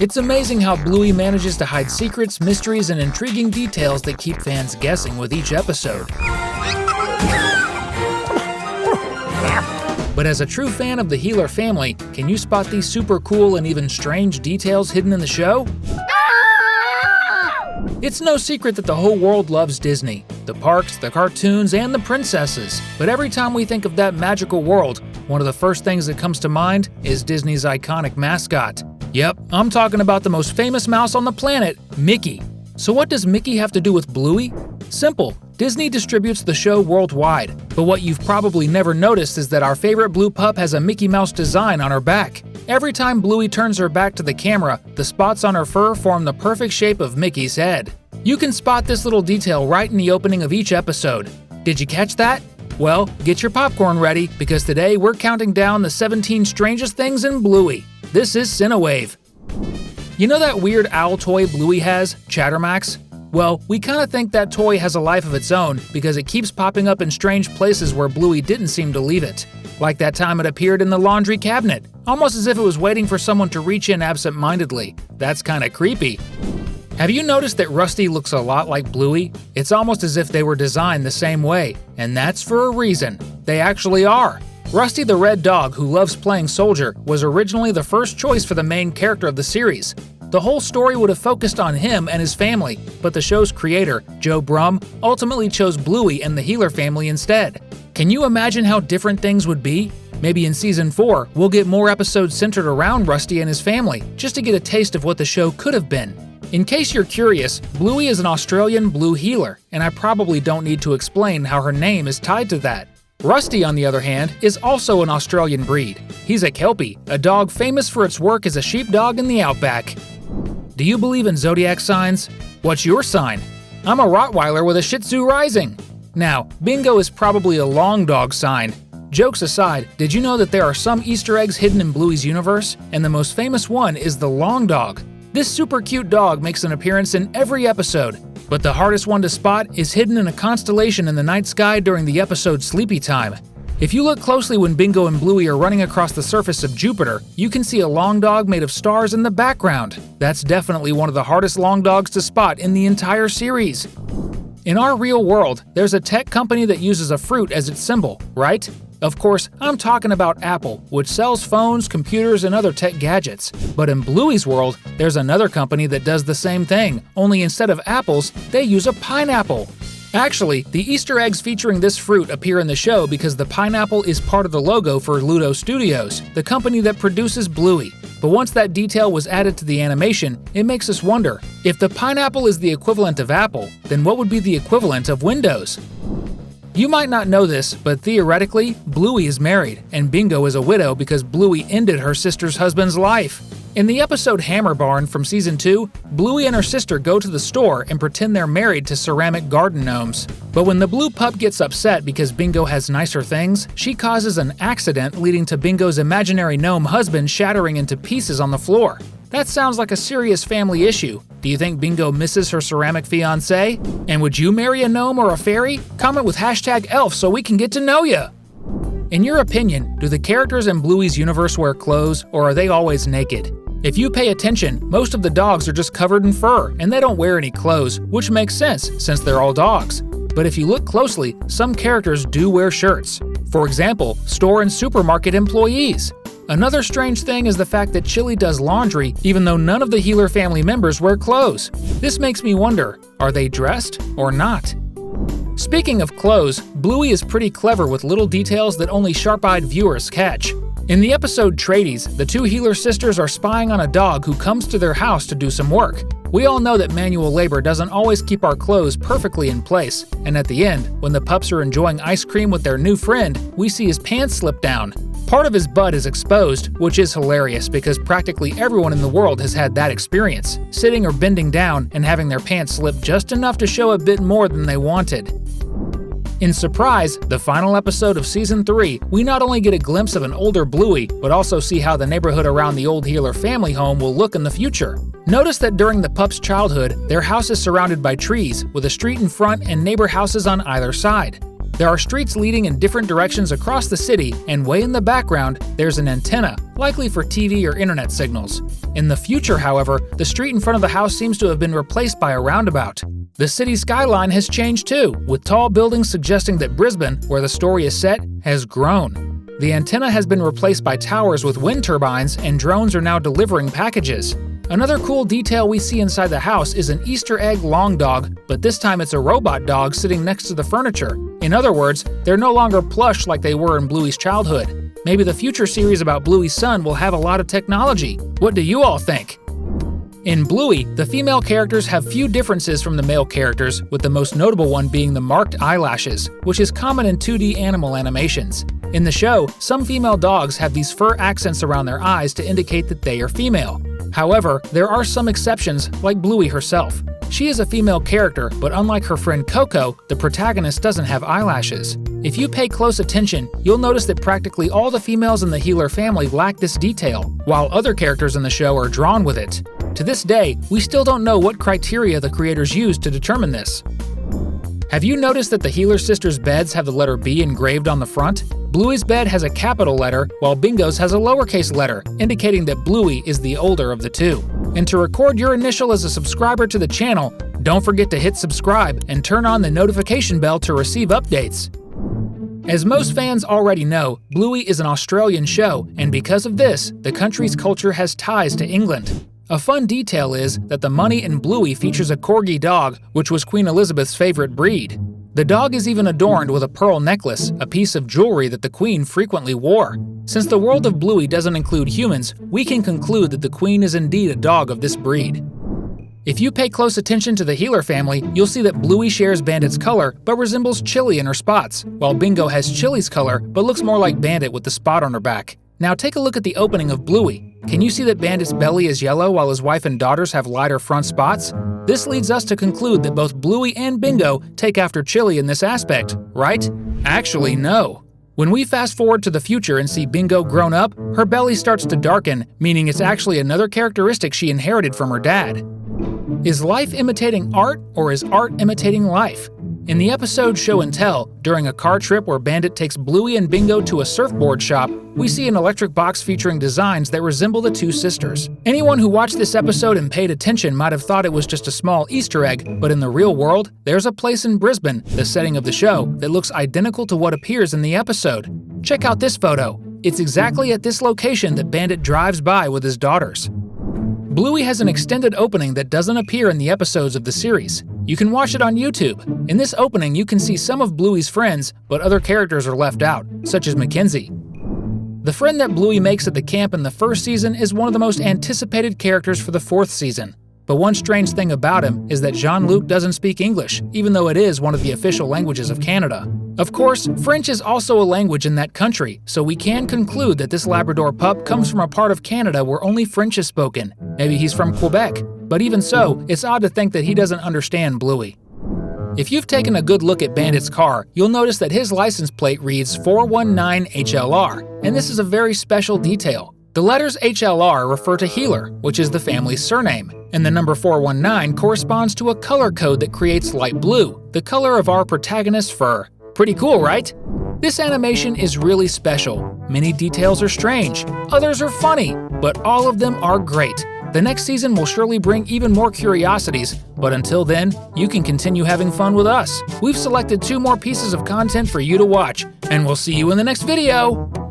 It's amazing how Bluey manages to hide secrets, mysteries, and intriguing details that keep fans guessing with each episode. But as a true fan of the Heeler family, can you spot these super cool and even strange details hidden in the show? It's no secret that the whole world loves Disney, the parks, the cartoons, and the princesses. But every time we think of that magical world, one of the first things that comes to mind is Disney's iconic mascot. Yep, I'm talking about the most famous mouse on the planet, Mickey. So what does Mickey have to do with Bluey? Simple. Disney distributes the show worldwide, but what you've probably never noticed is that our favorite blue pup has a Mickey Mouse design on her back. Every time Bluey turns her back to the camera, the spots on her fur form the perfect shape of Mickey's head. You can spot this little detail right in the opening of each episode. Did you catch that? Well, get your popcorn ready, because today we're counting down the 17 strangest things in Bluey. This is Cinewave. You know that weird owl toy Bluey has, Chattermax? Well, we kinda think that toy has a life of its own because it keeps popping up in strange places where Bluey didn't seem to leave it. Like that time it appeared in the laundry cabinet, almost as if it was waiting for someone to reach in absent-mindedly. That's kinda creepy. Have you noticed that Rusty looks a lot like Bluey? It's almost as if they were designed the same way, and that's for a reason. They actually are. Rusty the red dog who loves playing soldier was originally the first choice for the main character of the series. The whole story would have focused on him and his family, but the show's creator, Joe Brumm, ultimately chose Bluey and the Heeler family instead. Can you imagine how different things would be? Maybe in Season 4, we'll get more episodes centered around Rusty and his family, just to get a taste of what the show could have been. In case you're curious, Bluey is an Australian blue heeler, and I probably don't need to explain how her name is tied to that. Rusty, on the other hand, is also an Australian breed. He's a Kelpie, a dog famous for its work as a sheepdog in the outback. Do you believe in zodiac signs? What's your sign? I'm a Rottweiler with a Shih Tzu rising. Now, Bingo is probably a long dog sign. Jokes aside, did you know that there are some Easter eggs hidden in Bluey's universe? And the most famous one is the long dog. This super cute dog makes an appearance in every episode, but the hardest one to spot is hidden in a constellation in the night sky during the episode Sleepy Time. If you look closely when Bingo and Bluey are running across the surface of Jupiter, you can see a long dog made of stars in the background. That's definitely one of the hardest long dogs to spot in the entire series. In our real world, there's a tech company that uses a fruit as its symbol, right? Of course, I'm talking about Apple, which sells phones, computers, and other tech gadgets. But in Bluey's world, there's another company that does the same thing, only instead of apples, they use a pineapple. Actually, the Easter eggs featuring this fruit appear in the show because the pineapple is part of the logo for Ludo Studios, the company that produces Bluey. But once that detail was added to the animation, it makes us wonder, if the pineapple is the equivalent of Apple, then what would be the equivalent of Windows? You might not know this, but theoretically, Bluey is married, and Bingo is a widow because Bluey ended her sister's husband's life. In the episode Hammer Barn from Season 2, Bluey and her sister go to the store and pretend they're married to ceramic garden gnomes. But when the blue pup gets upset because Bingo has nicer things, she causes an accident leading to Bingo's imaginary gnome husband shattering into pieces on the floor. That sounds like a serious family issue. Do you think Bingo misses her ceramic fiancé? And would you marry a gnome or a fairy? Comment with #ELF so we can get to know ya! In your opinion, do the characters in Bluey's universe wear clothes, or are they always naked? If you pay attention, most of the dogs are just covered in fur, and they don't wear any clothes, which makes sense since they're all dogs. But if you look closely, some characters do wear shirts. For example, store and supermarket employees. Another strange thing is the fact that Chili does laundry even though none of the Heeler family members wear clothes. This makes me wonder, are they dressed or not? Speaking of clothes, Bluey is pretty clever with little details that only sharp-eyed viewers catch. In the episode Tradies, the two Heeler sisters are spying on a dog who comes to their house to do some work. We all know that manual labor doesn't always keep our clothes perfectly in place, and at the end, when the pups are enjoying ice cream with their new friend, we see his pants slip down. Part of his butt is exposed, which is hilarious because practically everyone in the world has had that experience, sitting or bending down and having their pants slip just enough to show a bit more than they wanted. In Surprise, the final episode of Season 3, we not only get a glimpse of an older Bluey, but also see how the neighborhood around the old Heeler family home will look in the future. Notice that during the pups' childhood, their house is surrounded by trees, with a street in front and neighbor houses on either side. There are streets leading in different directions across the city, and way in the background, there's an antenna, likely for TV or internet signals. In the future, however, the street in front of the house seems to have been replaced by a roundabout. The city skyline has changed too, with tall buildings suggesting that Brisbane, where the story is set, has grown. The antenna has been replaced by towers with wind turbines, and drones are now delivering packages. Another cool detail we see inside the house is an Easter egg long dog, but this time it's a robot dog sitting next to the furniture. In other words, they're no longer plush like they were in Bluey's childhood. Maybe the future series about Bluey's son will have a lot of technology. What do you all think? In Bluey, the female characters have few differences from the male characters, with the most notable one being the marked eyelashes, which is common in 2D animal animations. In the show, some female dogs have these fur accents around their eyes to indicate that they are female. However, there are some exceptions, like Bluey herself. She is a female character, but unlike her friend Coco, the protagonist doesn't have eyelashes. If you pay close attention, you'll notice that practically all the females in the Heeler family lack this detail, while other characters in the show are drawn with it. To this day, we still don't know what criteria the creators used to determine this. Have you noticed that the Heeler sisters' beds have the letter B engraved on the front? Bluey's bed has a capital letter, while Bingo's has a lowercase letter, indicating that Bluey is the older of the two. And to record your initial as a subscriber to the channel, don't forget to hit subscribe and turn on the notification bell to receive updates. As most fans already know, Bluey is an Australian show, and because of this, the country's culture has ties to England. A fun detail is that the money in Bluey features a Corgi dog, which was Queen Elizabeth's favorite breed. The dog is even adorned with a pearl necklace, a piece of jewelry that the Queen frequently wore. Since the world of Bluey doesn't include humans, we can conclude that the Queen is indeed a dog of this breed. If you pay close attention to the Heeler family, you'll see that Bluey shares Bandit's color but resembles Chili in her spots, while Bingo has Chili's color but looks more like Bandit with the spot on her back. Now take a look at the opening of Bluey. Can you see that Bandit's belly is yellow while his wife and daughters have lighter front spots? This leads us to conclude that both Bluey and Bingo take after Chili in this aspect, right? Actually, no. When we fast forward to the future and see Bingo grown up, her belly starts to darken, meaning it's actually another characteristic she inherited from her dad. Is life imitating art, or is art imitating life? In the episode Show and Tell, during a car trip where Bandit takes Bluey and Bingo to a surfboard shop, we see an electric box featuring designs that resemble the two sisters. Anyone who watched this episode and paid attention might have thought it was just a small Easter egg, but in the real world, there's a place in Brisbane, the setting of the show, that looks identical to what appears in the episode. Check out this photo. It's exactly at this location that Bandit drives by with his daughters. Bluey has an extended opening that doesn't appear in the episodes of the series. You can watch it on YouTube. In this opening, you can see some of Bluey's friends, but other characters are left out, such as Mackenzie. The friend that Bluey makes at the camp in the first season is one of the most anticipated characters for the fourth season. But one strange thing about him is that Jean-Luc doesn't speak English, even though it is one of the official languages of Canada. Of course, French is also a language in that country, so we can conclude that this Labrador pup comes from a part of Canada where only French is spoken. Maybe he's from Quebec. But even so, it's odd to think that he doesn't understand Bluey. If you've taken a good look at Bandit's car, you'll notice that his license plate reads 419HLR, and this is a very special detail. The letters HLR refer to Heeler, which is the family's surname, and the number 419 corresponds to a color code that creates light blue, the color of our protagonist's fur. Pretty cool, right? This animation is really special. Many details are strange, others are funny, but all of them are great. The next season will surely bring even more curiosities, but until then, you can continue having fun with us. We've selected 2 more pieces of content for you to watch, and we'll see you in the next video!